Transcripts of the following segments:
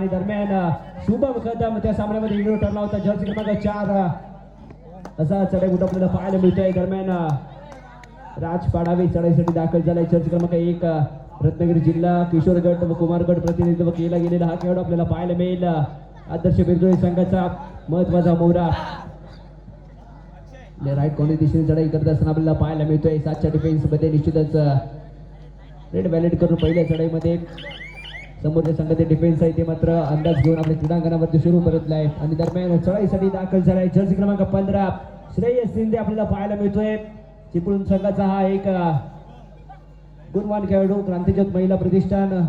आणि दरम्यान शुभम कदम त्या सामन्यामध्ये इग्नोर ठरला होता. जर्सी क्रमांक 4 असा चढाई आपल्याला पाहायला मिळतोय. दरम्यान राज पाडावे चढाईसाठी दाखल झालाय. जर्सी क्रमांक 1 रत्नागिरी जिल्हा किशोर गट व कुमार गट प्रतिनिधित्व केला गेलेला हा खेळाडू आपल्याला पाहायला मिळेल. आदर्श बिरजोळी संघाचा महत्वाचा मोहरा राईट कॉर्नर दिशेने चढाई करत असताना आपल्याला पाहायला मिळतोय. 7च्या डिफेन्स मध्ये निश्चितच रेड व्हॅलेट करून पहिल्या चढाईमध्ये समोरच्या संघाचे डिफेन्स आहे ते मात्र अंदाज घेऊन आपल्या क्रीडांगणावरती सुरू परतला आहे. आणि दरम्यान चढाईसाठी दाखल झालाय जर्सी क्रमांक 15 श्रेयस शिंदे आपल्याला पाहायला मिळतोय. चिपळूण संघाचा हा एक गुणवान खेळाडू. क्रांतिज्योत महिला प्रतिष्ठान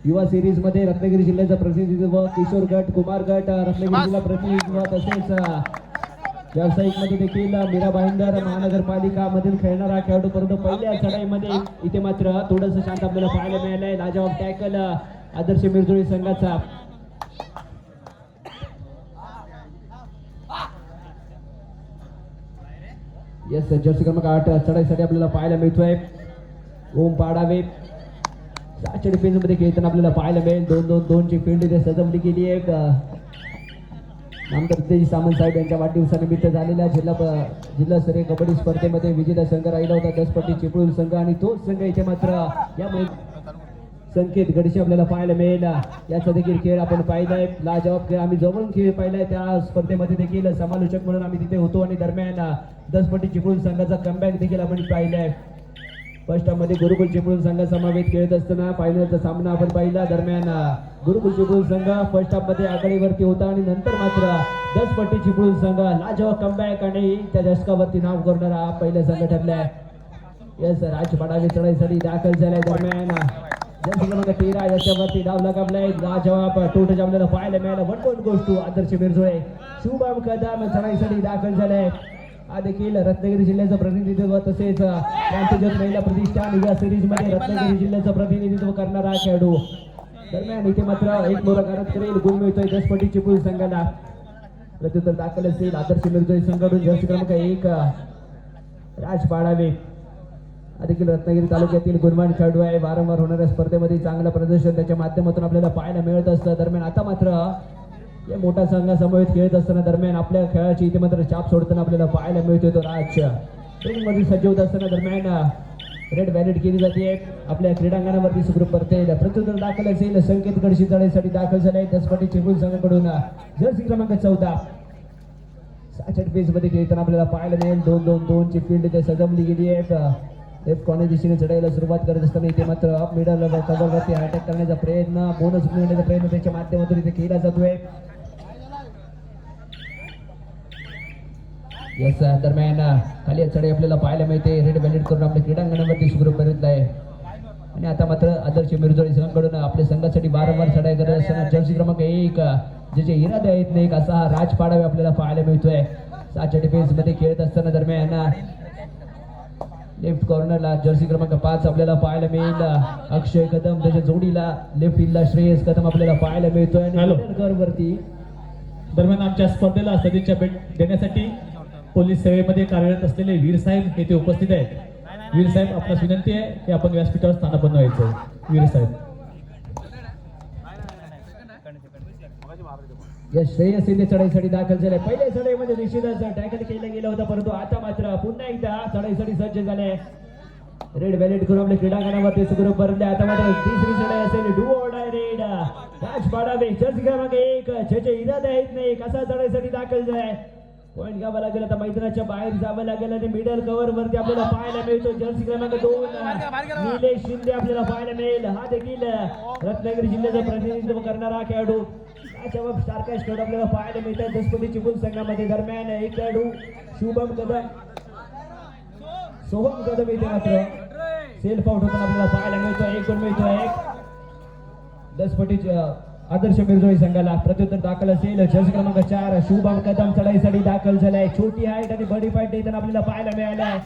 युवा सिरीज मध्ये रत्नागिरी जिल्ह्याचं प्रतिनिधित्व, किशोर गट कुमार गट रत्नागिरी जिल्हा प्रतिनिधित्व, तसेच व्यावसायिक मध्ये देखील मीरा भाईंदर महानगरपालिका मधील खेळणारा खेळाडू. परंतु पहिल्या चढाईमध्ये इथे मात्र थोडंसं शांत आपल्याला पाहायला मिळालंय. लाजवाब टॅकल आदर्श मिरजोळी संघाचा. येस जर्सी क्रमांक 8 चढाईसाठी आपल्याला पाहायला मिळतोय ओम पाडावे. 7च्या डिफेन्स मध्ये खेळताना आपल्याला पाहायला मिळेल. 2-2-2 ची फील्ड इथे सजवली गेली आहे. आमदार तेजी सामंत साहेब यांच्या वाढदिवसानिमित्त झालेल्या जिल्हास्तरीय कबड्डी स्पर्धेमध्ये विजेता संघ राहिला होता 10 पट्टी चिपळूण संघ. आणि तोच संघ इथे मात्र यामुळे संकेत गडशी आपल्याला पाहायला मिळेल. याचा देखील खेळ आपण पाहिलाय. लाजवाब खेळ आम्ही जवळून खेळ पाहिलाय. त्या स्पर्धेमध्ये देखील समालोचक म्हणून आम्ही तिथे होतो. आणि दरम्यान 10 पट्टी चिपळूण संघाचा कमबॅक देखील आपण पाहिलाय. फर्स्ट मध्ये गुरुकुल चिपळूण संघ समवेत खेळत असताना फायनलचा सामना आपण पाहिला. दरम्यान गुरुकुल चिपळूण संघ फर्स्ट हाफ मध्ये आघाडीवरती होता आणि नंतर मात्र 10 पट्टी चिपळूण संघ लाजवाब कमबॅक आणि त्या दशकावरती नाव करणारा पहिला संघ ठरलाय. यस राज पाडावे चढाईसाठी दाखल झालाय. दरम्यान जर्सी क्रमांक 13 याच्यावरती डाव लगावलाय. लाजवाब टोटल आपल्याला पाहायला मिळाला. 1 पॉईंट गोष्ट टू आदर्श बिरजोळे. शुभम कदम चढाईसाठी दाखल झालाय. हा देखील रत्नागिरी जिल्ह्याचं प्रतिनिधित्व तसेच क्रांतिज्योत महिला प्रतिष्ठान युवा सिरीज मध्ये रत्नागिरी जिल्ह्याचं प्रतिनिधित्व करणारा खेळाडू. दरम्यान इथे मात्र एक मोरा करत करेल. गुण मिळतोय 10 पट्टी चिपळूण संघाला. प्रत्युत्तर दाखल असेल आदर्श मिरजोळी संघाकडून. जर्सी क्रमांक 1 राज पाडावे हा देखील रत्नागिरी तालुक्यातील गुणवान खेळाडू आहे. वारंवार होणाऱ्या स्पर्धेमध्ये चांगलं प्रदर्शन त्याच्या माध्यमातून आपल्याला पाहायला मिळत असतं. दरम्यान आता मात्र या मोठ्या संघासमवेत खेळत असताना दरम्यान आपल्या खेळाची इथे मात्र चाप सोडताना आपल्याला पाहायला मिळतोय तो राज. ट्रेनिंग मध्ये सज्ज होत असताना दरम्यान रेड व्हॅलेट केली जाते आपल्या क्रीडांगणावरती सुखरूप परतेल. प्रत्युत्तर दाखल असेल संकेत गडशी चढाईसाठी दाखल झालाय 10 पट्टी चिपळूण संघाकडून. जर्सी क्रमांक 14 7 पेस मध्ये खेळताना आपल्याला पाहायला मिळेल. 2-2-2 ची फील्ड इथे सजवली गेली आहे. लेफ्ट कॉर्नर दिशेने चढायला सुरुवात करत असताना इथे मात्र अप मिडल कव्हरवरती अटॅक करण्याचा प्रयत्न, बोनस मिळवण्याचा प्रयत्न त्याच्या माध्यमातून इथे केला जातोय. यस दरम्यान खाली चढाई आपल्याला पाहायला मिळते. रेड व्हॅलेट करून आपल्या क्रीडांगणावरती सुखरूप करत आहे. आणि आता मात्र आदर्श मिरजोळी संघाकडून आपल्या संघासाठी वारंवार चढाई करत असताना जर्सी क्रमांक 1 जे इरादे आहेत नाही असा हा राज पाडावे आपल्याला पाहायला मिळतोय. 7च्या डिफेन्स मध्ये खेळत असताना दरम्यान लेफ्ट कॉर्नरला जर्सी क्रमांक 5 आपल्याला पाहायला मिळेल अक्षय कदम. त्याच्या जोडीला लेफ्ट फील्डला श्रेयस कदम आपल्याला पाहायला मिळतोय. आणि वरती दरम्यान आमच्या स्पर्धेला सदिच्छा भेट देण्यासाठी पोलीस सेवेमध्ये कार्यरत असलेले वीर साहेब येथे उपस्थित आहेत. वीर साहेब आपल्यास विनंती आहे की आपण व्यासपीठावर स्थानापन्न व्हायचं. वीर साहेब. या श्रेयस शिंदे चढाईसाठी दाखल झाले. पहिल्या चढाईमध्ये निश्चितच टॅकल केलं गेलं होतं परंतु आता मात्र पुन्हा एकदा चढाईसाठी सज्ज झाले. रेड व्हॅलेट करून आपल्या क्रीडांगणावरती सुखरूप भरले. आता मात्र तिसरी चढाई असेल डू ऑर डाय रेड. राज पाडावे जर्सी क्रमांक 1 ज्याचे इरादे आहेत नाही कसा चढाईसाठी दाखल झालाय. पॉईंट घ्यावा लागेल. आता मैदानाच्या बाहेर जावं लागेल आणि मिडल कव्हर वरती आपल्याला पाहायला मिळतो जर्सी क्रमांक 2 निलेश शिंदे आपल्याला पाहायला मिळेल. हा देखील रत्नागिरी जिल्ह्याचं प्रतिनिधित्व करणारा खेळाडू. सारखाच खेळाडू आपल्याला पाहायला मिळतात 10 पट्टी चिपळूण संघामध्ये. दरम्यान एक खेळाडू शुभम कदम सोहम कदम इथे मात्र सेल्फ आउट होताना आपल्याला पाहायला मिळतो. 1 गुण मिळतो. 10 पट्टी आदर्श मिरजोळी संघाला. प्रत्युत्तर दाखल असेल जर्सी क्रमांक 4 शुभम कदम चढाईसाठी दाखल झालाय. छोटी हाईट आणि बडी फाईट देताना आपल्याला पाहायला मिळालाय.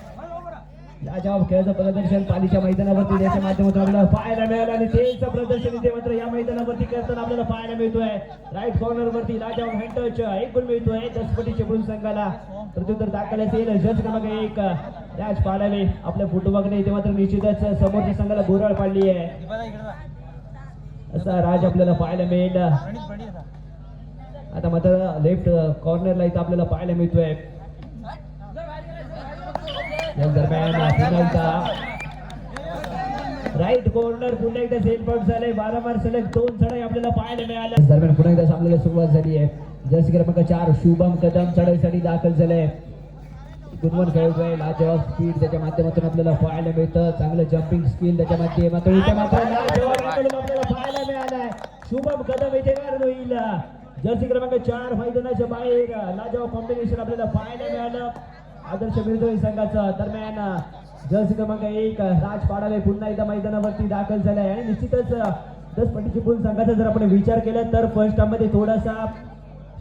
लाजवाब खेळाचं प्रदर्शन पालीच्या मैदानावरती त्याच्या माध्यमातून आपल्याला पाहायला मिळालं आणि तेच प्रदर्शन इथे मात्र या मैदानावरती करताना आपल्याला पाहायला मिळतोय. राईट कॉर्नर वरती लाजवाब हँड टच 1 गुण मिळतोय 10 पट्टी चिपळूण संघाला. प्रत्युत्तर दाखल असेल जर्सी क्रमांक 1 राज पाडावे. आपल्या फुटबॉलने इथे मात्र निश्चितच समोरच्या संघाला बोराळ पाडली आहे. असा राज आपल्याला पाहायला मिळेल. आता मात्र लेफ्ट कॉर्नरला इथं आपल्याला पाहायला मिळतोय. या दरम्यान पुन्हा एकदा राईट कॉर्नर पुन्हा एकदा सेल पॉईंट झाले. वारंवार सलग 2 चढाई आपल्याला पाहायला मिळाल्या. दरम्यान पुन्हा एकदा सामन्याला सुरुवात झाली आहे. जर्सी क्रमांक 4 शुभम कदम चढाईसाठी दाखल झाले. गुणवण खेळतो आहे. लाजवाब स्पीड त्याच्या माध्यमातून आपल्याला पाहायला मिळतं. चांगलं जम्पिंग स्किल त्याच्या माध्यमातून इथे मात्र लाजवाब आपल्याला पाहायला मिळालाय. शुभम कदम इथे गार्ड होईल. जर्सी क्रमांक 4 मैदानाच्या बाहेर लाजवाब कॉम्बिनेशन आपल्याला पाहायला मिळालं आदर्श मिरजोळी संघाचं. दरम्यान जर्सी क्रमांक 1 राज पाडावे पुन्हा एकदा मैदानावरती दाखल झालाय. आणि निश्चितच 10 पटीची पूल संघाचा जर आपण विचार केला तर फर्स्ट हाफ मध्ये थोडासा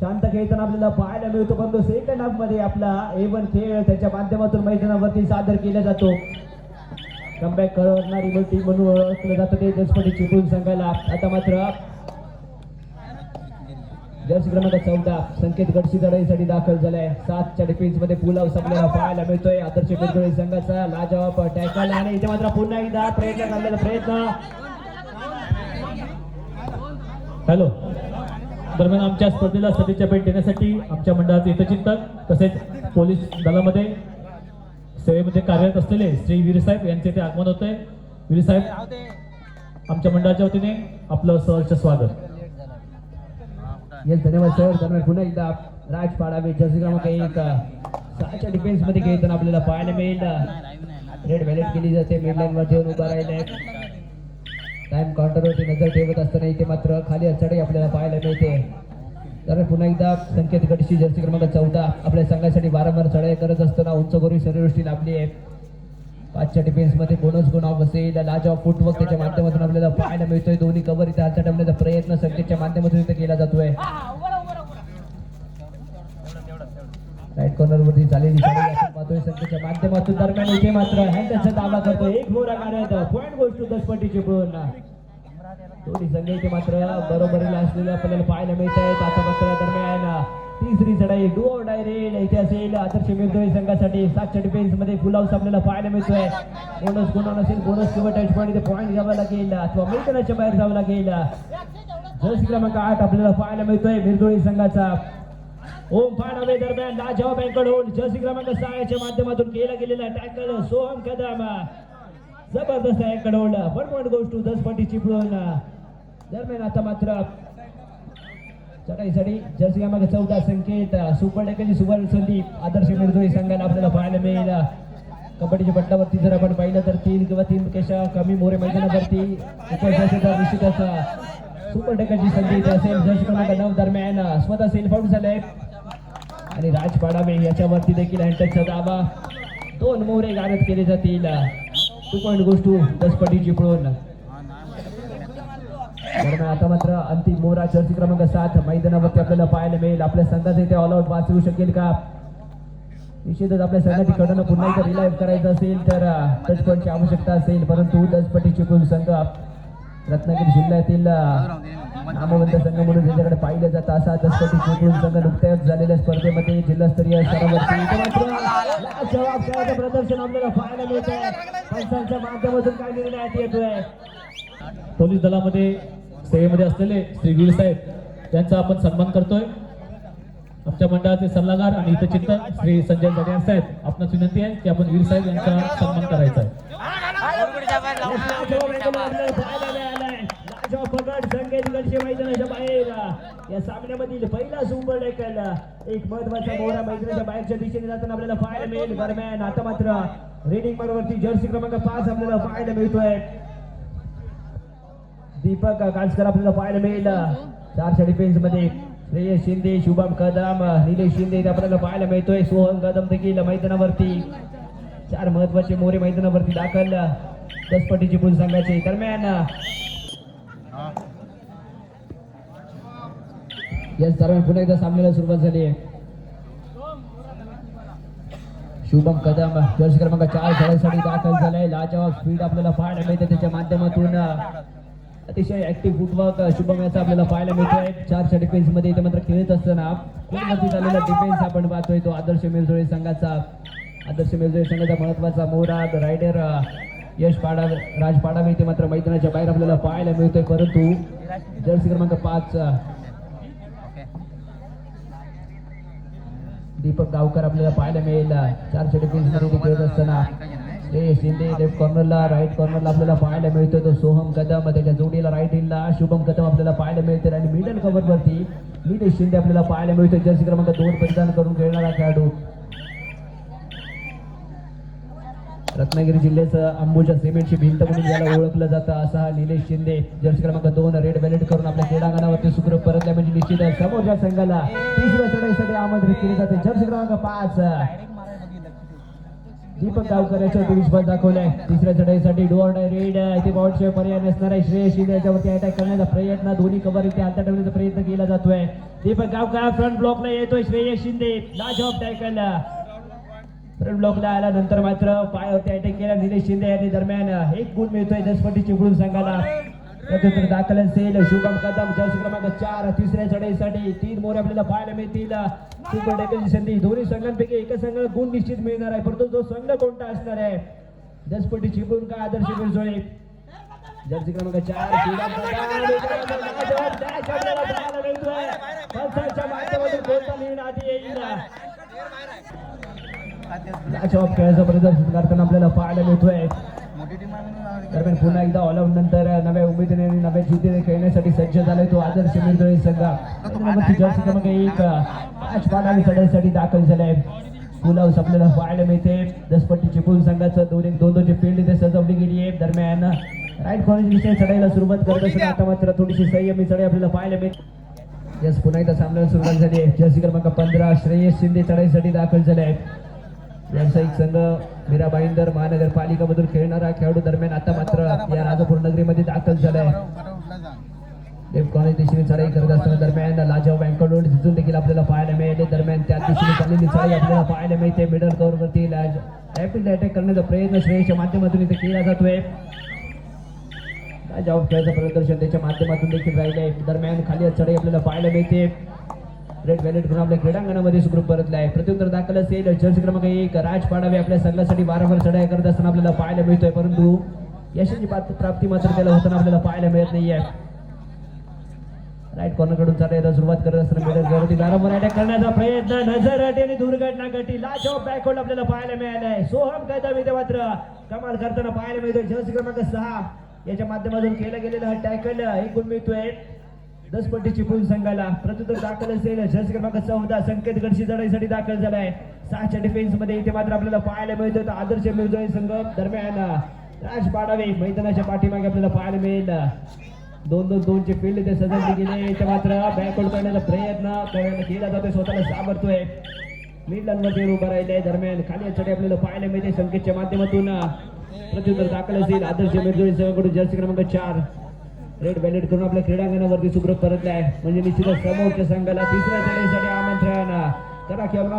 शांत खेळताना आपल्याला पाहायला मिळतो, परंतु सेकंड हाफ मध्ये आपला A1 खेळ त्याच्या माध्यमातून मैदानावरती सादर केला जातो. कमबॅक करणारी टीम म्हणून ओळखलं जातं ते 10 पटीची पूल संघाला. आता मात्र जर्सी क्रमांक 14 संकेत गडशी चढाईसाठी दाखल झालाय. 7च्या डिफेन्स मध्ये पुल हाऊस आपल्याला पाहायला मिळतोय आदर्श मिरजोळी संघाचा. लाजवाब टॅकल आणि इथे मात्र पुन्हा एकदा प्रयत्न करण्याचा प्रयत्न. हॅलो. दरम्यान आमच्या स्पर्धेला सदिच्छा भेट देण्यासाठी आमच्या मंडळाचे हितचिंतक तसेच पोलीस दलामध्ये सेवेमध्ये कार्यरत असलेले श्री वीर साहेब यांचे ते आगमन होत आहे. वीर साहेब आमच्या मंडळाच्या वतीने आपलं सहर्ष स्वागत. येस धन्यवाद सर. दरम्यान पुन्हा एकदा राज पाडावे जर्सी क्रमांक 1 6च्या डिफेन्स मध्ये खेळताना आपल्याला पाहायला मिळेल. रेड व्हॅलेट केली जाते. मिडलाईन वर येऊन उभा राहिले. टाइम काउंटरवरती नजर ठेवत असताना इथे मात्र खाली चढाई आपल्याला पाहायला मिळते. तर पुन्हा एकदा संकेत गडशी जर्सी क्रमांक 14 आपल्या संघासाठी वारंवार चढाई करत असताना उंच करून शरीरदृष्टी लाभली आहे. 5च्या डिफेन्स मध्ये बोनस गुण ऑफ असेल. लाजवाब फुटवर्क त्याच्या माध्यमातून आपल्याला पाहायला मिळतोय. दोन्ही कव्हर इथे हातात टाकण्याचा प्रयत्न संकेतच्या माध्यमातून इथे केला जातोय. राईट कॉर्नर वरती झालेली चढाई आपण पाहतोय संकेतच्या माध्यमातून. दरम्यान इथे मात्र हँडचा दावा करतोय. एक मोरा काढत पॉईंट गोष्ट 10 पटीची पूर्ण. दोन्ही संघ इथे मात्र बरोबरीला असलेले आपल्याला पाहायला मिळत आहेत. आता मात्र दरम्यान तिसरी चढाई डू ऑर डाय रेड इथे असेल आदर्श मिरजोळी संघासाठी. 7च्या डिफेन्स मध्ये फुल हाऊस आपल्याला पाहायला मिळतोय. बोनस गुण नसेल बोनस किंवा टच पॉईंट इथे पॉईंट घ्यावा लागेल अथवा मैदानाच्या बाहेर जावं लागेल. जर्सी क्रमांक 8 आपल्याला पाहायला मिळतोय मिरजोळी संघाचा. ओम पाडावे दरम्यान लाजवाब अँकडून जर्सी क्रमांक 6च्या माध्यमातून केला गेलेला टॅकल सोहम कदम जबरदस्त अँकडून 1 पॉईंट गोष्ट 10 पटीची पूर्ण. दरम्यान आता मात्र चढाईसाठी जर्सी क्रमांक 14 संकेत सुपर डेकची सुवर्ण संधी आदर्श मिरजोळी संघाला आपल्याला पाहायला मिळेल. कबड्डीच्या पट्टावरती जर आपण पाहिलं तर 3 किंवा 3 पेक्षा कमी मोरे मैदानावरती निश्चितच सुपर डेकची संधी इथे असेल. जर्सी क्रमांक 9 दरम्यान स्वतः सेल्फ आउट झाले आणि राज पाडावे याच्यावरती देखील हँडटचचा दावा. 2 मोरे गारद केले जातील. 2 पॉईंट गोष्ट 10 पटीची पूर्ण. दरम्यान आता मात्र अंतिम मोरा जर्सी क्रमांक 7 मैदानावरती आपल्याला पाहायला मिळेल. आपल्या संघाचा इथे ऑल आउट वाचवू शकेल का? निश्चितच आपल्या संघाची कडनं पुन्हा एकदा रिलाईव्ह करायचं असेल तर टच पॉईंटची आवश्यकता असेल, परंतु 10 पटीची पूल संघ रत्नागिरी जिल्ह्यातील नामवंत संघ म्हणून ज्याच्याकडे पाहिलं जातं असा 10 पटीची पूल संघ नुकत्याच झालेल्या स्पर्धेमध्ये जिल्हास्तरीय स्तरावरती जबाबदारीचं प्रदर्शन आपल्याला पाहायला मिळत आहे. पंचांच्या माध्यमातून काय निर्णयात येतोय. पोलीस दलामध्ये सेवेमध्ये असलेले श्री वीर साहेब यांचा आपण सन्मान करतोय. आमच्या मंडळाचे सल्लागार आणि हितचिंतक श्री संजय जडियार साहेब आपणास विनंती आहे की आपण वीर साहेब यांचा सन्मान करायचा आहे. संकेत गडशी मैदानाच्या बाहेर या सामन्यामधील पहिला सुपर डेकल एक महत्वाचा मोहरा मैदानाच्या बाहेरच्या दिशेने जाताना आपल्याला पाहायला मिळेल. दरम्यान आता मात्र रेडिंग मार्कवरती जर्सी क्रमांक 5 आपल्याला पाहायला मिळतोय. दीपक कासकर आपल्याला पाहायला मिळेल. 4च्या डिफेन्स मध्ये श्रेयस शिंदे, शुभम कदम, निलेश शिंदे आपल्याला पाहायला मिळतोय. सोहम कदम देखील मैदानावरती. 4 महत्वाचे मोरे मैदानावरती दाखल 10 पटीची पूल संघाचे. दरम्यान याच दरम्यान पुन्हा एकदा सामन्याला सुरुवात झाली आहे. शुभम कदम जर्सी क्रमांक 4 खेळासाठी दाखल झालाय. लाजवाब स्पीड आपल्याला पाहायला मिळते त्याच्या माध्यमातून. अतिशय ऍक्टिव्ह फुटवर्क शुभम याचा आपल्याला पाहायला मिळतोय. 4च्या डिफेन्स मध्ये इथे मात्र खेळत असताना पूर्णवरती झालेला डिफेन्स आपण पाहतोय तो आदर्श मिरजोळी संघाचा. आदर्श मिरजोळी संघाचा महत्वाचा मोरा रायडर यश पाडावे राज पाडावे ते मात्र मैदानाच्या बाहेर आपल्याला पाहायला मिळतोय, परंतु जर्सी क्रमांक 5 दीपक गावकर आपल्याला पाहायला मिळेल. 4 डिफेन्स मध्ये ते खेळत असताना शिंदे लेफ्ट कॉर्नरला, राईट कॉर्नरला आपल्याला पाहायला मिळतोय तो सोहम कदम, त्याच्या जोडीला राईट हिलला शुभम कदम आपल्याला पाहायला मिळते आणि मिडल कव्हर वरती निलेश शिंदे आपल्याला पाहायला मिळतोय. जर्सी क्रमांक 2 परिधान करून खेळणारा खेळाडू रत्नागिरी जिल्ह्याचं अंबुजा सिमेंटची भिंत म्हणून याला ओळखलं जातं असा हा निलेश शिंदे. जर्सी क्रमांक 2 रेड बॅलेट करून आपल्या क्रीडांगणावरती सुखरूप परतल्या म्हणजे निश्चित समोरच्या संघाला तिसऱ्या चढाईसाठी आमंत्रित केले जाते. जर्सी क्रमांक 5 दीपक गावकर याच्यावरती विश्वास दाखवलाय. तिसऱ्या चढाईसाठी डोअर डाय रेड इथे बॉलशिवाय पर्याय नसणार आहे. श्रेयस शिंदे याच्यावरती अटॅक करण्याचा प्रयत्न, दोन्ही कव्हर इथे हातात ठेवण्याचा प्रयत्न केला जातोय. दीपक गावकर फ्रंट ब्लॉकला येतोय. श्रेयस शिंदे लाजवाब टॅकल फ्रंट ब्लॉकला आला, नंतर मात्र पायावरती अटॅक केला निलेश शिंदे यांनी. दरम्यान 1 गुण मिळतोय दसपट्टी चिपळूण संघाला. प्रत्युत्तर दाखल असेल शुभम कदम. जर्सी क्रमांक 4 तिसऱ्या चढाईसाठी 3 मोरे आपल्याला पाहायला मिळतील. सुपर टॅकलची संधी दोन्ही संघांपैकी एका संघाला गुण निश्चित मिळणार आहे, परंतु जो संघ कोणता असणार आहे दसपट्टी चिपळूण का आदर्श मिरजोळे. जर्सी क्रमांक 4 शुभम जवाब खेळाचं प्रदर्शन करताना आपल्याला पाहायला मिळतोय. दरम्यान पुन्हा एकदा ऑलआउट नंतर नव्या उमेदीने आणि नव्या जिद्दीने खेळण्यासाठी सज्ज झालाय तो आदर्श मिरजोळे संघ. जर्सी क्रमांक 1 5 पाडावी चढाईसाठी दाखल झालाय. फुल हाऊस आपल्याला पाहायला मिळते. दसपट्टी चिपळूण संघाचं 2-1-2-2 फील्ड इथे सजवली गेली आहे. दरम्यान राईट कॉर्नर दिशेने चढाईला सुरुवात करत असताना आता मात्र थोडीशी संयमी चढाई आपल्याला पाहायला मिळते. यस पुन्हा एकदा सामन्याला सुरुवात झाली आहे. जर्सी क्रमांक 15 श्रेयस शिंदे चढाईसाठी दाखल झाले आहेत. व्यावसायिक संघ मीरा भाईंदर महानगरपालिका मधून खेळणारा खेळाडू दरम्यान आता मात्र या राजापूर नगरीमध्ये दाखल झालाय. लेफ्ट कॉर्नर दिशेने चढाई करत असताना दरम्यान लाजवाब बँकडोड तिथून देखील आपल्याला पाहायला मिळते. दरम्यान त्या दिशेने चाललेली चढाई आपल्याला पाहायला मिळते. मिडल कव्हर वरती रॅपिड अटॅक करण्याचा प्रयत्न श्रेयसच्या माध्यमातून इथे केला जातोय. लाजवाब खेळाचं प्रदर्शन त्याच्या माध्यमातून देखील राहिले. दरम्यान खाली चढाई आपल्याला पाहायला मिळते. रेड वॅलेट करून आपल्या क्रीडांगणामध्ये सुखरूप परतला आहे. प्रत्युत्तर दाखल असेल जर्सी क्रमांक 1 राज पाडावे आपल्या संघासाठी वारंवार चढाई करत असताना आपल्याला पाहायला मिळतोय, परंतु यशाची प्राप्ती मात्र त्याला होताना आपल्याला पाहायला मिळत नाहीये. राईट कॉर्नर कडून चढायला सुरुवात करत असताना मिडल वरती वारंवार अटॅक करण्याचा प्रयत्न, नजर अटी आणि दुर्घटना घटी. लाजवाब बॅकवर्ड आपल्याला पाहायला मिळालाय. सोहम कदम इथे मात्र कमाल करताना पाहायला मिळतोय. जर्सी क्रमांक 6 याच्या माध्यमातून केला गेलेला हा टॅकल 1 गुण मिळतोय दसपट्टी चिपळूण संघाला. प्रत्युत्तर दाखल असेल जर्सी क्रमांक 14 संकेत गडशी चढाईसाठी दाखल झालाय. 6च्या डिफेन्स मध्ये इथे मात्र आपल्याला पाहायला मिळतोय तो आदर्श मिरजोळे संघ. दरम्यान राज पाडावे मैदानाच्या पाठीमागे आपल्याला पाहायला मिळेल. 2-2-2 चे फील्ड इथे सजवले गेले. इथे मात्र बॅकवर्ड करण्याचा प्रयत्न केला जातोय, स्वतःला सावरतोय. मिडलांमध्ये उभा राहिले. दरम्यान खाली चढाई आपल्याला पाहायला मिळते संकेतच्या माध्यमातून. प्रत्युत्तर दाखल असेल आदर्श मिरजोळे संघाकडून. जर्सी क्रमांक 4 रेड बॅलेट करून आपल्या क्रीडांगणावरती सुखरूप परतले आहे, म्हणजे निश्चितच समोरच्या संघाला तिसऱ्या चढाईसाठी आमंत्रण करा किंवा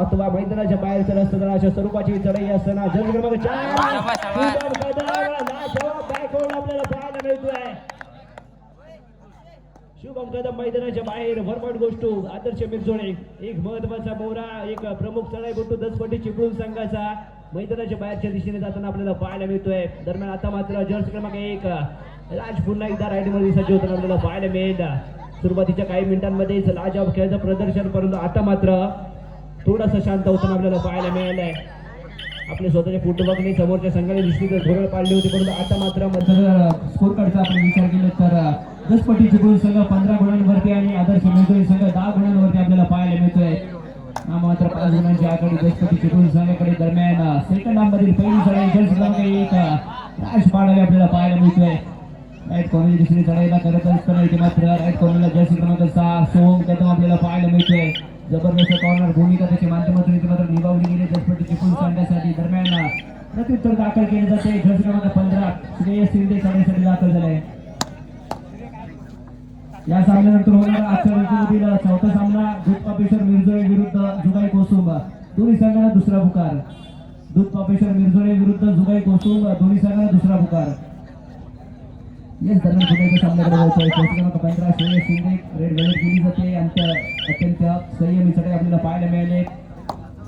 अथवा मैदानाच्या बाहेरचं रस्ता जर अशा स्वरूपाची चढाई असताना जर्सी क्रमांक 4 आपल्याला पाहायला मिळतोय. शुभम कदम मैदानाच्या बाहेर वरवट गोष्ट आदर्श मिरजोळे एक महत्वाचा मोहरा, एक प्रमुख चढाई गोष्ट दसपट्टी चिपळूण संघाचा मैदानाच्या बाहेरच्या दिशेने जाताना आपल्याला पाहायला मिळतोय. दरम्यान आता मात्र जर्सी क्रमांक 1 राज पुन्हा एकदा राईड मध्ये सज्ज होताना आपल्याला पाहायला मिळेल. सुरुवातीच्या काही मिनिटांमध्येच लाजवाब खेळाचा प्रदर्शन, परंतु आता मात्र थोडंसं शांत होताना आपल्याला पाहायला मिळालंय. आपल्या स्वतःच्या फुटबॉलने समोरच्या संघाने निश्चितच घोळ पाडली होती, परंतु आता मात्र स्कोर कार्डचा आपण विचार केला तर दसपट्टी चिपळूण संघ 15 गुणांवरती आणि आदर्श मिरजोळे संघ 10 गुणांवरती आपल्याला पाहायला मिळतोय. मात्र 5 गुणांची आघाडी दसपट्टी चिपळूण संघाकडे. दरम्यान सेकंड हाफ मधील पहिली चढाई जर्सी क्रमांक 1 राज पाडावे आपल्याला पाहायला मिळतोय. राईट कॉर्नर दुसरी चढाईला करत असताना इथे मात्र राईट कॉर्नरला जर्सी क्रमांक 6 सोहम कदम आपल्याला पाहायला मिळतोय. जबरदस्त कॉर्नर भूमिका त्याच्या माध्यमातून इथे मात्र निभावली गेली दसपट्टी चिपळूण संघासाठी. दरम्यान प्रत्युत्तर दाखल केले जाते. जर्सी क्रमांक 15 श्रेयस शिंदे चढाईसाठी दाखल झाले. या सामन्यानंतर होणारा आजच्या ऋतूमधील चौथा सामना दूध पापेश्वर मिरजोळे विरुद्ध जुगाई कोसुंब. दोन्ही संघांना दुसरा पुकार. दूध पापेश्वर मिरजोळे विरुद्ध जुगाई कोसुंब दोन्ही संघांना दुसरा पुकार. येस दरम्यान पुण्याच्या सामन्याकडे वळतोय. जर्सी क्रमांक 15 श्रेयस शिंदे रेड वॅलेट केली जाते आणि अत्यंत संयमी चढाई आपल्याला पाहायला मिळाले.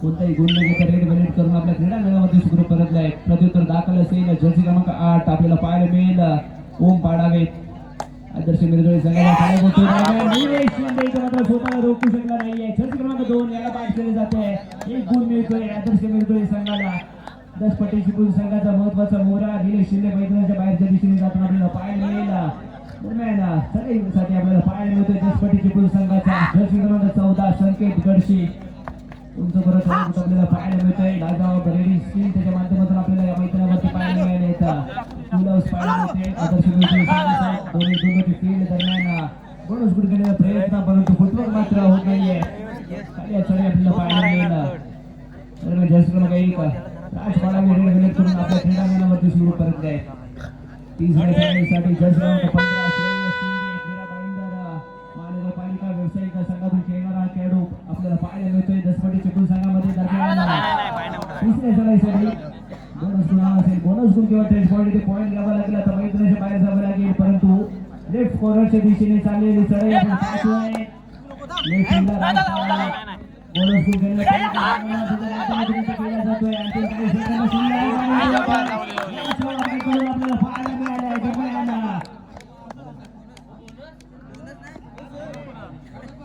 कोणताही गुण न घेता रेड वेलेट करून आपल्या क्रीडांगणामध्ये सुखरूप परतलाय. प्रत्युत्तर दाखल असेल जर्सी क्रमांक 8 आपल्याला पाहायला मिळेल ओम पाडावे. आदर्श मिरजोळी संघाला काय बोलतो निलेश शिंदे इथं मात्र स्वतःला रोखू शकला नाहीये. जर्सी क्रमांक 2 याला बाद केले जाते. एक गुण मिळतोय आदर्श मिरजोळी संघाला. 10 पटी चिपळूण संघाचा महत्वाचा मोहरा निलेश शिंदे मैदानाच्या बाहेरच्या दिशेने जाताना आपल्याला पाहायला मिळेल. दरम्यान चढाईसाठी आपल्याला पाहायला मिळतोय 10 पटी चिपळूण संघाचा जर्सी क्रमांक 14 संकेत गडशी. तुमचं परत आपल्याला पाहायला मिळतंय. लाजाव बरेडी स्कीम त्याच्या माध्यमातून आपल्याला या मैदानावरती पाहायला मिळाले फुलहाऊस पाहायला मिळते. आदर्श मिरजोळी संघाचा दोन्ही दोन्ही फील्ड दरम्यान बोनस गुड घेण्याचा प्रयत्न परंतु फुटबॉल मात्र होत नाहीये. खाली चढाई आपल्याला पाहायला मिळेल. दरम्यान जर्सी क्रमांक 1 राजपाडा रेड वेलेट करून आपल्या क्रीडांगणावरती सुरू करत आहे. 30 साठी जर्सी क्रमांक 15 श्रेयस शिंदे क्रीडा भाईंदर महानगरपालिका व्यावसायिक संघातून खेळणारा हा खेळाडू आपल्याला पाहायला मिळतोय. 10 पटी चिपळूण संघामध्ये दरम्यान तिसऱ्या चढाईसाठी बोनस गुण असेल. बोनस गुण किंवा ट्रेड पॉईंट इथे पॉईंट घ्यावा लागेल. आता मैदानाच्या बाहेर जावं लागेल परंतु लेफ्ट कॉर्नरच्या दिशेने चाललेली चढाई आपण पाहतोय. लेफ्ट फिल्डर राजपाडा बोनस गुण केला जातोय. आणखी काही सेकंद शिल्लक आपल्याला पाहायला मिळाले आहे.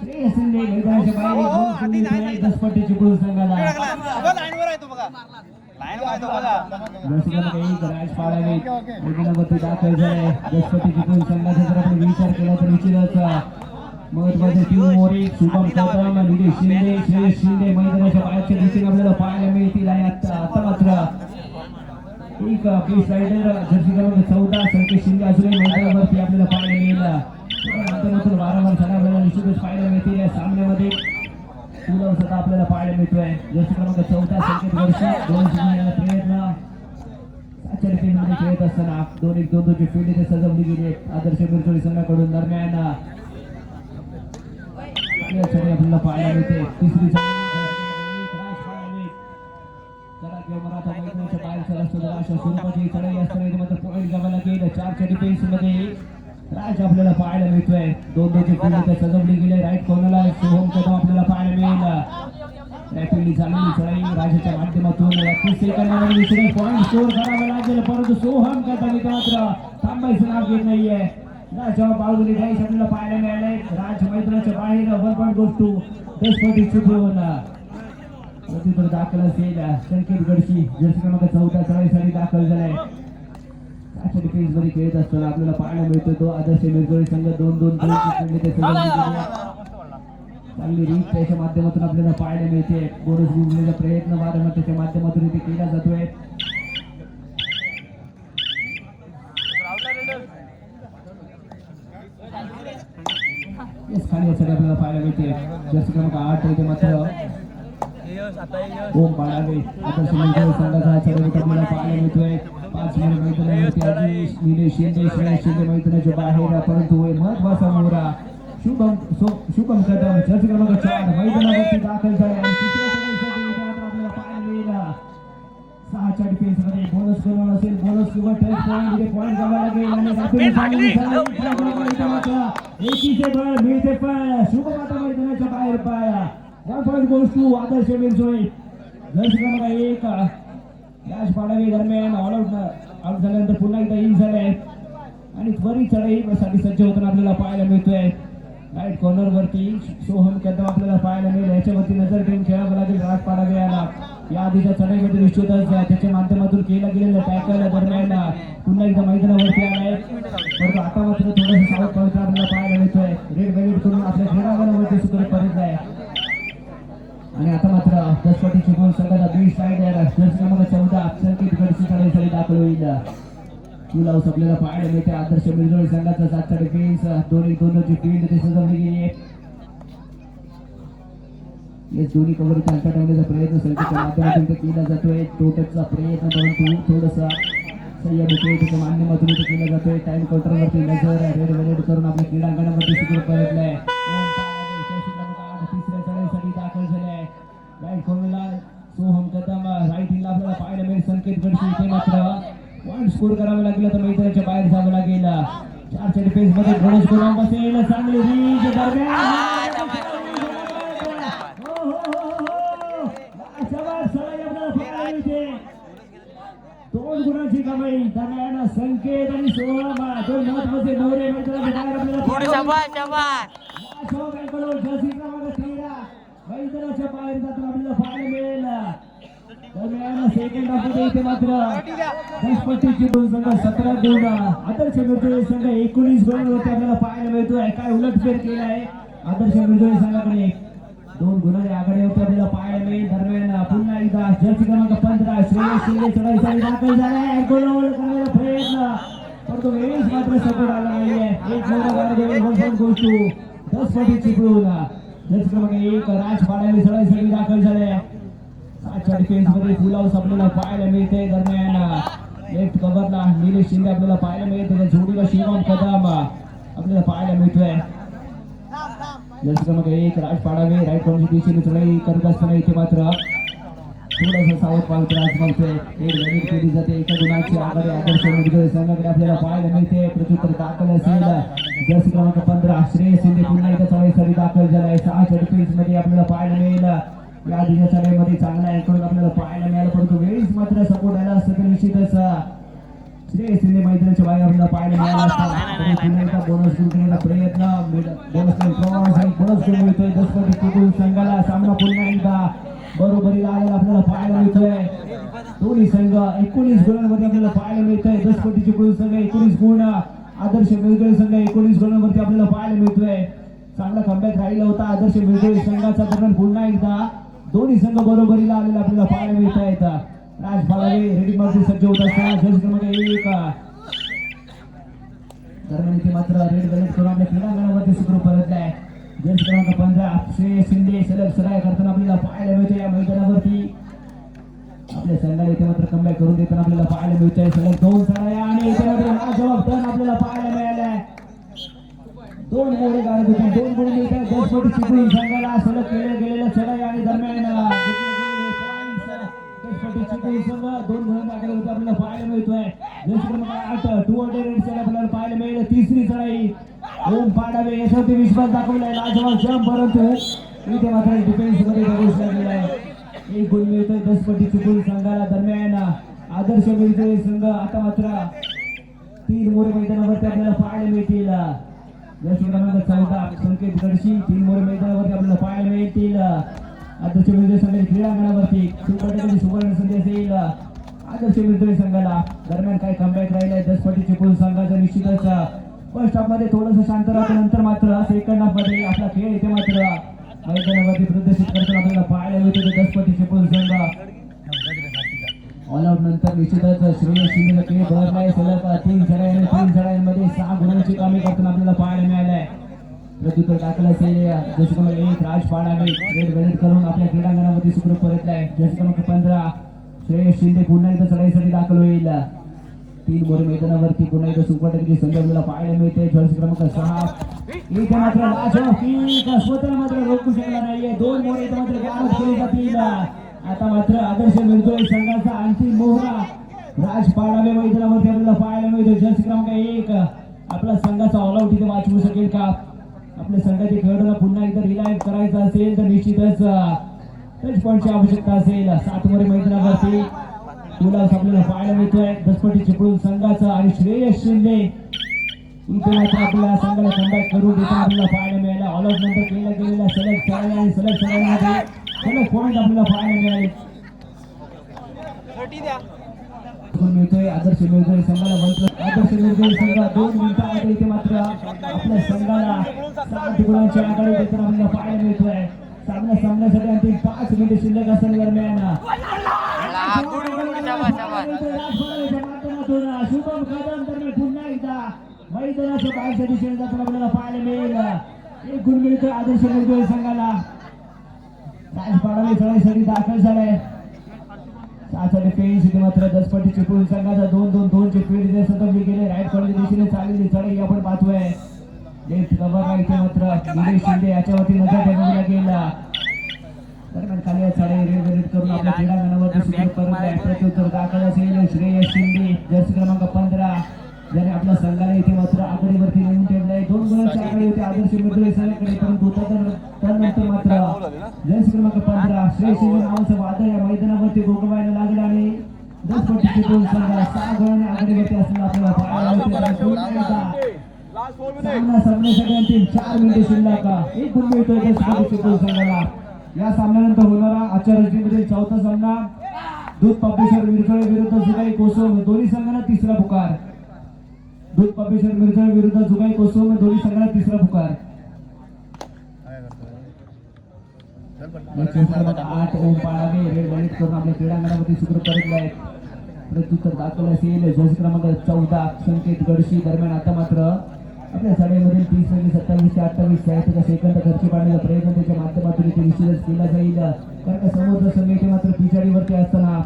श्रेयस शिंदे मैदानाच्या बाहेर बोनस गुण मिळतोय 10 पटी चिपळूण संघाला. मैदानावरती दाखल झाले 10 पटी चिपळूण संघाचा. जर आपण विचार केला तर निश्चितच महत्वाचे टीम मोरे शुभम कदम निलेश शिंदे श्रेयस शिंदे मैदानाच्या बाहेरच्या दिशेने आपल्याला पाहायला मिळतील. आणि आता मात्र एक बेस रायडर जर्सी क्रमांक 14 संकेत शिंदे अजूनही मैदानावरती आपल्याला पाहायला मिळेल. माध्यमातून वारंवार चढायला निश्चितच पाहायला मिळतील. या सामन्यामध्ये फुलहाऊस आता आपल्याला पाहायला मिळतोय. जर्सी क्रमांक 14 संकेत गडशी दोन प्रयत्न सातच्या टीममध्ये खेळत असताना 2-1-2-2 ची फील्ड इथे सजवली गेली आदर्श मिरजोळी संघाकडून. दरम्यान आपल्याला पाहायला मिळते. तिसरी मराठा मैदानाच्या बाहेरचा रस्ता अशा स्वरूपाची चढाई असताना मात्र पॉईंट घ्यावा लागेल. 4च्या डिफेन्स मध्ये राज आपल्याला पाहायला मिळतोय. 2-2 ची फील्ड इथे सजवली गेली. राईट कॉर्नरला सोहम कदम आपल्याला पाहायला मिळेल. रॅपिडली चाललेली चढाई राजाच्या माध्यमातून 30 सेकंदामध्ये दुसरे पॉईंट स्कोर करावा लागेल परंतु सोहम कदम इथे मात्र थांबायचं नाव घेत नाहीये. राजावर बाळगुली डाईस आपल्याला पाहायला मिळाले. राज मैदानाच्या बाहेर 1 पॉईंट गोes to 10 पटी चिपळूण. प्रत्युत्तर दाखल असेल संकेत गडशी जर्सी क्रमांक 14 चढाईसाठी दाखल झालाय. 4च्या डिफेन्स मध्ये खेळत असताना आपल्याला पाहायला मिळतोय तो आदर्श मिरजोळी संघ 2-2-2 चांगली रीच त्याच्या माध्यमातून आपल्याला पाहायला मिळते. बोनस गुणण्याचा प्रयत्न वारंवार त्याच्या माध्यमातून इथे केला जातोय. खाली आपल्याला पाहायला मिळते. जर्सी क्रमांक 8 इथे मात्र ओम पाडावे आदर्श मिरजोळी संघाचा चढाई आपल्याला पाहायला मिळतोय. 5 मिनिट मैदानावरती अजिश निलेश शिंदे श्रेयस शिंदे मैदानाच्या बाहेर परंतु महत्वाचा मोहरा शुभम कदम जर्सी क्रमांक 4 मैदानावरती दाखल झाले. आणि तिसऱ्या चढाईसाठी आपल्याला पाहायला मिळेल. 6च्या डिफेन्स मध्ये बोनस करून असेल. बोनस किंवा टच पॉईंट इथे पॉईंट घ्यावा लागेल. आणि एकीचे बळ मिळते पण शुभम आता मैदानाच्या बाहेर पाया 1 पॉईंट गोes to आदर्श मिरजोळी. जर्सी क्रमांक 1 राज पाडावे दरम्यान ऑल आउट झाल्यानंतर पुन्हा एकदा इन झाले आणि त्वरित चढाईसाठी सज्ज होताना आपल्याला पाहायला मिळतोय. राईट कॉर्नर वरती सोहम कदम आपल्याला पाहायला मिळेल. याच्यावरती नजर ठेवून खेळावं लागेल राज पाडावे याला. या आधीच्या चढाईमध्ये निश्चितच त्याच्या माध्यमातून केलं गेलेलं टॅकल दरम्यान पुन्हा एकदा मैदानावरती आलाय परंतु आता मात्र थोडंसं सावध पवित्र आपल्याला पाहायला मिळतोय. रेड वेलेट करून आपल्या क्रीडांगणावरती सुरू परत आहे. आणि आता मात्र 10 पटी चिपळूण संघाचा बीट रायडर जर्सी क्रमांक 14 संकेत गडशी चढाईसाठी दाखल होईल. फुलहाऊस आपल्याला पाहायला मिळते. आदर्श मिरजोळी संघाचा 7चा डिफेन्स 2-1-2 ची फील्ड इथे सजवली गेली आहे. या दोन्ही कव्हरचा अंतर ठेवण्याचा प्रयत्न संकेतच्या माध्यमातून केला जातोय. टोटलचा प्रयत्न परंतु थोडंसं सह्य त्याच्या माध्यमातून इथे केला जातोय. टाइम काउंटरवरती नजर रेड वेलेट करून आपल्या क्रीडांगणावरती सुरू परतलाय. तिसऱ्या चढाईसाठी दाखल झालाय. राईट कॉर्नरला सोहम कदम राईट हिलला आपल्याला पाहायला मिळेल. संकेत गडशी इथे मात्र पॉईंट स्कोर करावं लागलं तर मैदानाच्या बाहेर जावं लागेल. 4च्या डिफेन्स मध्ये बोनस करून बसेल. चांगली रीच दरम्यान 2 गुणांची कमाई दरम्यान संकेत आणि सोहम दोन महत्वाचे नवरे मैदानाच्या बाहेर आपल्याला शाबास शाबास जर्सी क्रमांक 13 मैदानाच्या बाहेर जाताना आपल्याला पाहायला मिळेल. दरम्यान सेकंड हाफमध्ये इथे मात्र दसपट्टीची दोन संघ 17 गुण आदर्श मिरजोळी संघ 19 गुणांवरती आपल्याला पाहायला मिळतोय. काय उलटफेर केला आहे आदर्श मिरजोळी संघाकडे 2 गुणांच्या आघाडीवरती आपल्याला पाहायला मिळेल. दरम्यान पुन्हा एकदा जर्सी क्रमांक 15 श्रेयस शिंदे चढाईसाठी दाखल झालाय. गोलवड करण्याचा प्रयत्न परंतु वेळेस मात्र सपोर्ट आला नाहीये. एक मोठा गाडी गोष्टी दसपट्टीची गुण जर्सी क्रमांक 1 राज पाडावी चढाईसाठी दाखल झाले. आजच्या डिफेन्स मध्ये फुल हाऊस आपल्याला पाहायला मिळते. दरम्यान लेफ्ट कव्हरला निलेश शिंदे आपल्याला पाहायला मिळते. त्याच्या जोडीला शिवम कदम आपल्याला पाहायला मिळतोय. जर्सी क्रमांक 1 राज पाडावे राईट कॉर्नरच्या दिशेने चढाई करत असताना इथे मात्र थोडासा सावध पावत्र आजमावतोय. एक गणित केली जाते. एका गुणाची आघाडी आदर्श मिरजोळी संघाकडे आपल्याला पाहायला मिळते. प्रत्युत्तर दाखल असेल जर्सी क्रमांक 15 श्रेयस शिंदे पुन्हा एकदा चढाईसाठी दाखल झालाय. 6च्या डिफेन्स मध्ये आपल्याला पाहायला मिळेल. या दिवसाच्या लढाईमध्ये चांगला अँकर आपल्याला पाहायला मिळाला परंतु वेळीच मात्र सपोर्ट आला असतं तर निश्चितच श्रेयस शिंदे मैदानाच्या बाहेर आपल्याला पाहायला मिळाला असता. पुन्हा एकदा बोनस गुण करण्याचा प्रयत्न बोनस गुण मिळतोय दसपट्टी संघाला. सामना पुन्हा एकदा बरोबरीला आलेला आपल्याला पाहायला मिळतोय. दोन्ही संघ 19 गुणांवरती आपल्याला पाहायला मिळतोय. दसपट्टीची गुण संघ 19 गुण आदर्श मिरजोळी संघ 19 गुणांवरती आपल्याला पाहायला मिळतोय. चांगला कमबॅक राहिला होता आदर्श मिरजोळी संघाचा. दरम्यान पुन्हा एकदा दोन्ही संघ बरोबरीला आलेला आपल्याला पाहायला मिळत आहेत. राज पाडावे रेडी मध्ये सज्ज होत असताना जर्सी क्रमांक 1 दरम्यान इथे मात्र रेड गणित करून आपल्या क्रीडांगणावरती सुखरूप परतलाय. जर्सी क्रमांक 15 श्रेयस शिंदे सलग सराय करताना आपल्याला पाहायला मिळते. या मैदानावरती आपल्या संघाला इथे मात्र कमबॅक करून देताना आपल्याला पाहायला मिळतंय. सलग 2 सराया आणि इथे मात्र लाजवाब टर्न आपल्याला पाहायला मिळालाय. 2 मोठे गाडी होते. 2 गुण मिळत आहेत दसपट्टी चिपळूण संघाला. सलग केले गेलेल्या चढाई आणि दरम्यान दसपट्टी चिपळूण संघ 2 गुणांच्या आघाडीवरती आपल्याला पाहायला मिळतोय. जर्सी क्रमांक 8 200 आपल्याला पाहायला मिळेल. तिसरी चढाई ओम पाडावे याच्यावरती विश्वास दाखवलाय. लाजवाब जम परंतु इथे मात्र डिफेन्स मध्ये प्रवेश लागलेला आहे. 1 गुण मिळतोय दसपट्टी चिपळूण संघाला. दरम्यान आदर्श मिरजोळी संघ आता मात्र 3 मोरे मैदानावरती आपल्याला पाहायला मिळतील. जर्सी क्रमांक 14 संकेत गडशी 3 मोरे मैदानावरती आपल्याला पाहायला मिळतील. आदर्श मिरजोळी संघाच्या क्रीडांगणावरती सुवर्ण संधी असेल आदर्श मिरजोळी संघाला. दरम्यान काही कमबॅक राहिलाय दसपट्टी चिपळूण संघाचा. निश्चितच फर्स्ट हाफ मध्ये थोडंसं शांत राहतं नंतर मात्र सेकंड हाफ मध्ये आपला खेळ इथे मात्र मैदानावरती प्रदर्शित करताना आपल्याला पाहायला मिळतो. दसपट्टी चिपळूण संघ ऑल आउट नंतर निश्चितच श्रेयस शिंदेचा खेळ बदललाय. सलग 3 चढाईमध्ये 6 गुणांची कामे करताना आपल्याला पाहायला मिळालंय. प्रत्युत्तर दाखल असेल जर्सी क्रमांक 1 राज पाडावे रेड गणित करून आपल्या क्रीडांगणावरती सुखरूप परतलाय. जर्सी क्रमांक 15 श्रेयस शिंदे पुन्हा एकदा चढाईसाठी दाखल होईल. 3 मोरे मैदानावरती पुन्हा एकदा सुपरटकीची संधी आपल्याला पाहायला मिळते. जर्सी क्रमांक 6 इथे मात्र स्वतः मात्र रोखू शकला नाहीये. 2 मोरे इथे मात्र गावात केली जातील. आता मात्र आदर्श मिरजोळी संघाचा अंतिम मोहरा राज पाडावे मैदानावरती आपल्याला पाहायला मिळतो. जर्सी क्रमांक 1 आपला संघाचा ऑलआउट इथे वाचवू शकेल का? आपल्या संघाच्या खेळाडूंना पुन्हा एकदा रिलाइव्ह करायचं असेल तर निश्चितच टच पॉईंटची आवश्यकता असेल. 7 मोरे मैदानावरती गुलाब आपल्याला पाहायला मिळतोय दसपट्टी चिपळूण संघाचा. आणि श्रेयस शिंदे इथे मात्र आपल्या संघाला कमबॅक करून देताना आपल्याला पाहायला मिळाला. ऑलआउट नंतर केल्या गेलेल्या सलग चढाई आणि सलग चढाईमध्ये सलग पॉईंट आपल्याला पाहायला मिळाले. मिळतोय आदर्श मिरजोळी संघाला. आदर्श मिरजोळी संघ 2 मिनिटांमध्ये इथे मात्र आपल्या संघाला 7 गुणांची आघाडी देताना आपल्याला पाहायला मिळतोय. सामना संपण्यासाठी आणखी 5 मिनिटे शिल्लक असताना दरम्यान शुभम कदम दरम्यान पुन्हा एकदा मैदानाच्या बाहेरच्या दिशेने जाताना आपल्याला पाहायला मिळेल. 1 गुण मिळतोय आदर्श मिरजोळी संघाला. राज पाडावे चढाईसाठी दाखल झालाय. 6च्या डिफेन्स इथे मात्र दसपट्टी चिपळूण संघाचा 2-2-2 चे फील्ड इथे सतत गेले. राईट कॉर्नरच्या दिशेने चाललेली चढाई आपण पाहतोय. लेफ्ट कव्हर इथे मात्र निलेश शिंदे याच्यावरती नजर ठेवण्यात गेला. दरम्यान खाली चढाई रेड गणित करून आपल्या क्रीडांगणावरती सुरू करत आहे. प्रत्युत्तर दाखल असेल श्रेयस शिंदे जर्सी क्रमांक 15 ज्याने आपल्या संघाला इथे मात्र आघाडीवरती नेऊन ठेवलंय. 2 गुणांची आघाडी होती आदर्श मिरजोळी संघाकडे परंतु त्यानंतर मात्र जर्सी क्रमांक 15 श्रेयस शिंदे नावाचं वादळ या मैदानावरती गोगवायला लागलं आणि जसपटी चिपळूण संघ 6 गुणांनी आघाडीवरती असलेला आपल्याला पाहायला मिळतोय. सामना संपण्यासाठी अंतिम 4 मिनिटे शिल्लक. एक गुण मिळतोय जसपटी चिपळूण संघाला. या सामन्यानंतर होणारा आजच्या रणजीमधील चौथा सामना दूध पब्लिशर मिरजोळे विरुद्ध जुगाई कोसोम. दोन्ही संघांना तिसरा पुकार. दूध पब्लिशर मिरजोळे विरुद्ध जुगाई कोसोम. दोन्ही संघांना तिसरा पुकार. 8 ओम पाळावे रेड वॉलेट करून आपल्या क्रीडांगणामध्ये सुखरूप परतले आहेत. प्रत्युत्तर दाखल असेल जर्सी क्रमांक 14 संकेत गडशी. दरम्यान आता मात्र आपल्या शाळेमधील 30 आणि 27 ते 28 साहित्याचा सेकंद खर्ची पाडण्याचा प्रयत्न त्याच्या माध्यमातून इथे निश्चितच केला जाईल. कारण का समोरचा संघ इथे मात्र पिछाडीवरती असताना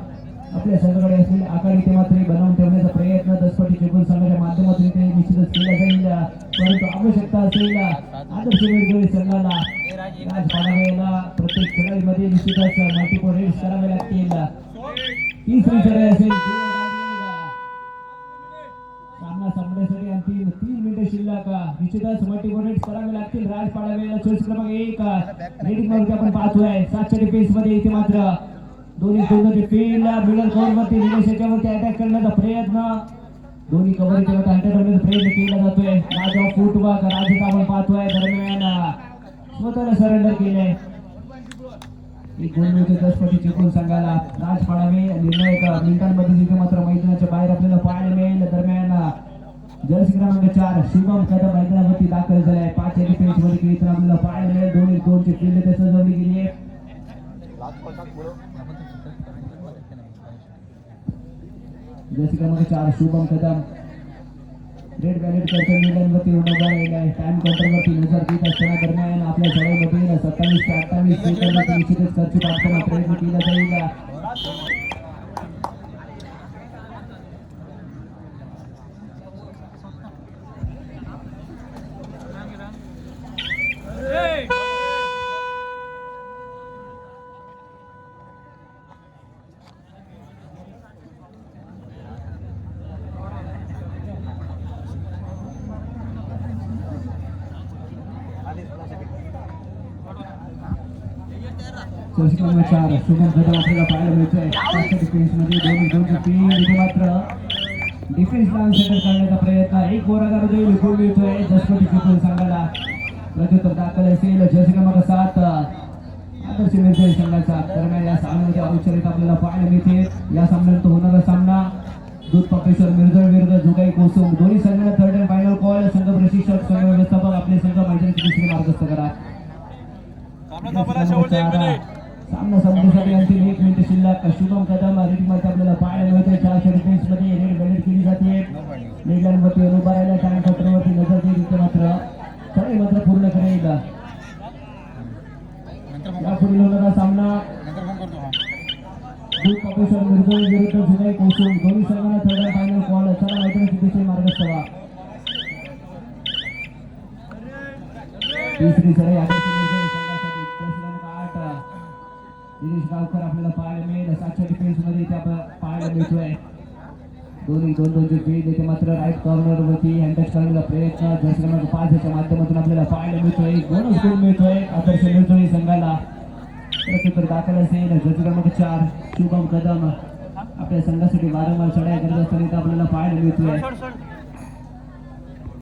आपल्या संघाकडे असलेली आखाडी ते मात्र बनवून ठेवण्याचा प्रयत्न दसपटी चिपळूण संघाच्या माध्यमातून इथे निश्चितच केला जाईल. परंतु आवश्यकता असेल आदर्श वेळेस संघाला राज पाडावेला प्रत्येक खेळाडूमध्ये निश्चितच मल्टिपल रेड्स करावे लागतील. तिसरी सराई असेल. सामना संपण्यासाठी अंतिम 3 मिनिटे शिल्लक. निश्चितच मल्टिपल रेड्स करावे लागतील. राज पाडावेला चॉईस क्रमांक 1 रेडिंग वरती आपण पाहतोय 7च्या डिफेन्स मध्ये इथे मात्र दोन्ही संघाचे फील्ड मिडल कव्हर वरती निलेश याच्यावरती अटॅक करण्याचा प्रयत्न. दोन्ही कव्हर याच्यावरती अटॅक करण्याचा प्रयत्न केला जातोय. राजा फुटवर्क राजत आपण पाहतोय. दरम्यान स्वतःला सरेंडर केलंय. एक गुण मिळतो दसपटी चिपळूण संघाला. राज पाडावे निर्णायक मिनिटांमध्ये जिथे मात्र मैदानाच्या बाहेर आपल्याला पाहायला मिळेल. दरम्यान जर्सी क्रमांक 4 शुभम कदम मैदानावरती दाखल झालाय. 5 डिफेन्स मध्ये खेळताना आपल्याला पाहायला मिळेल. दोन्ही दोनची फील्ड ते सजवली गेली आहे. जर्सी क्रमांक 4 शुभम कदम रेड वॅलेट करतो. नीलांवरती उडवला आहे. टाइम काउंटरवरती नजर देत असताना दरम्यान आपल्या शाळेमध्ये 27 ते 28 सेकंद निश्चितच खर्च पाडताना प्रयत्न केला जाईल. जर्सी क्रमांक 4 शुभम कदम आपल्याला पाहायला मिळतोय. डिफेन्स मध्ये दोन्ही टीम इथे मात्र डिफेन्स लाईन सेटल करण्याचा प्रयत्न. एक गोरागार विपुल मिळतोय दसपटी चिपळूण संघाला. प्रत्युत्तर दाखल असेल जर्सी क्रमांक 7 आदर्श मिरजोळे संघाचा. दरम्यान या सामन्यामध्ये अवचरित आपल्याला पाहायला मिळते. या सामन्यानंतर होणारा सामना दूध पपेश्वर मिरजोळे विरुद्ध जुगाई कोसुम. दोन्ही संघांना थर्ड अँड फायनल कॉल. संघ प्रशिक्षक संघ व्यवस्थापक आपले संघ मैदानाची दुसरी मार्गस्थ करा. सामना संपण्यासाठी अंतिम 1 मिनिट शिल्लक. शुभम कदम रेडिंग मध्ये आपल्याला पाहायला मिळतोय. 4 डिफेन्स मध्ये रेड वॅलेट केली जाते. नीलांवरती उभा राहिला. टाइम काउंटरवरती नजर देत इथे मात्र सगळे मात्र पूर्ण करेल. यापुढील होणारा सामना दूध पपेश्वर मिरजोळे विरुद्ध जुगाई कोसुम. दोन्ही संघांना थर्ड फायनल कॉल. चला मैदानाची दुसरी मार्गस्थ व्हा. तिसरी सराई आदर्श मिरजोळे संघासाठी. क्रमांक 8 दिनेश गावकर आपल्याला पाहायला मिळेल. 7च्या डिफेन्स मध्ये इथे आपण पाहायला मिळतोय. दोन्ही दोनचे फील्ड इथे मात्र राईट कॉर्नर वरती हँडटच करण्याचा प्रयत्न. जर्सी क्रमांक 5 च्या माध्यमातून आपल्याला पाहायला मिळतोय. बोनस गोल मिळतोय आदर्श मिरजोळे संघाला. प्रत्युत्तर दाखल असेल जर्सी क्रमांक 4 शुभम कदम आपल्या संघासाठी वारंवार चढाई करत असताना आपल्याला पाहायला मिळतोय.